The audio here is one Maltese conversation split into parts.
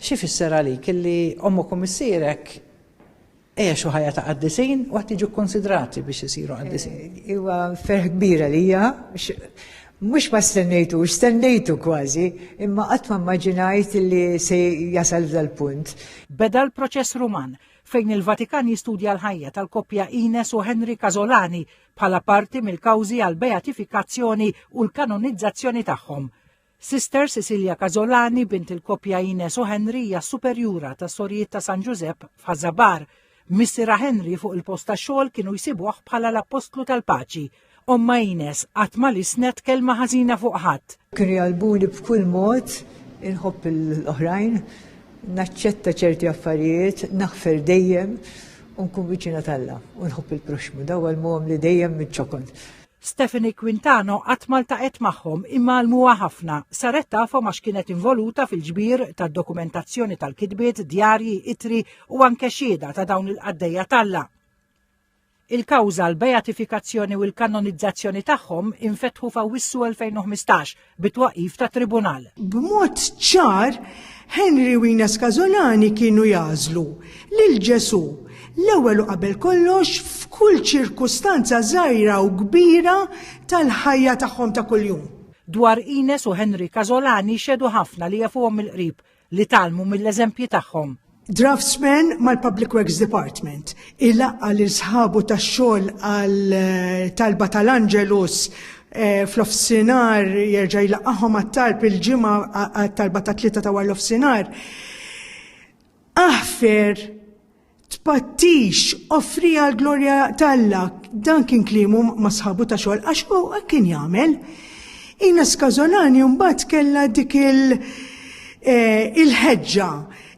Xi fisser għalik illi ommukom issierek hija xi ħajja ta' qaddisin u qed tiġu konsidrati biex isiru qaddisin? Huwa ferħ kbira lija, mhux ma stennejtu kważi, imma qatt ma immaġinajt li se jasal dal-punt. Beda l-proċess Ruman fejn il-Vatikan jistudja l-ħajja tal-koppja Ines u Henry Casolani bħala parti mill-kawżi għal beatifikazzjoni u l-kanonizzazzjoni tagħhom. Sister Cecilia Casolani bint il-koppja Ines u Henry hija superjura tas Sorjiet ta' San Giuseppe f'Ħazzabar. Missira Henry fuq il-post tax-xogħol kienu jsibuh bħala l-Apostlu tal-Paċi. Omma Ines qatt ma lisnet kelma ħażina fuq ħadd. Kienu jalbuni b'kull mod, inħobb l-oħrajn, naċċetta ċerti affarijiet, naħfer dejjem u nkun viċina talla u nħobb il-proxmu daw għal-muhom li dejjem mitċokont. Stephanie Quintano qatt ma ltaqet magħhom imma għalmuha ħafna, saret tafhom għax kienet involuta fil-ġbir tad-dokumentazzjoni tal-kitbiet, djarji, itri u anke xhieda ta' dawn il-qaddejja talla. Il-kawża l-beatifikazzjoni u l-kanonizzazzjoni tagħhom infetħu f'Awwissu 2015 bit-twaqqif ta' tribunal. B'mod ċar, Henry u Ines Casolani kienu jażlu lil Ġesu l-ewwel u qabel kollox f'kull ċirkustanza żgħira u kbira tal-ħajja tagħhom ta' kuljum. Dwar Ines u Henry Casolani xedu ħafna li jafuhom mill-qrib li talmu mill-eżempji tagħhom. Draftsman mal-Public Works Department il-laqqa li sħabu tax-xogħol għal talba tal-Angelus fl-offsinar jerġa' jlaqqahom għat-talb il-ġimgħa għat-talba ta' 3 ta' war l-offsinar. Aħfer tpattix offri għal Glorja Talla dan kien klimu ma' sħabu ta' xogħol għax huwa kien jagħmel. Ines Casolani mbagħad kellha dik il-ħeġġa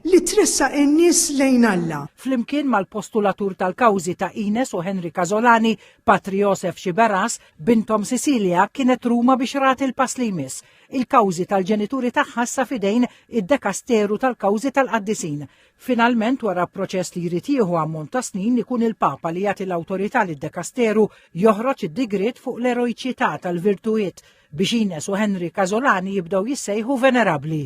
li tressa n-nies lejn Alla. Flimkien mal-postulatur tal-kawżi ta' Ines u Henry Casolani, Patri Josef Xiberas, bintom Cecilia kienet ruma biex ragħti il-pass li jmiss. Il-kawżi tal-ġenituri tagħha sa fidejn id-dekasteru tal-kawżi tal-qaddisin. Finalment wara proċess li jrid jieħu ammont ta' snin ikun il-Papa li jagħti l-awtorità lid-dekasteru joħroġ id-digriet fuq l-eroiċità tal-virtujiet biex Ines u Henry Casolani jibdew jissejħu venerabbli.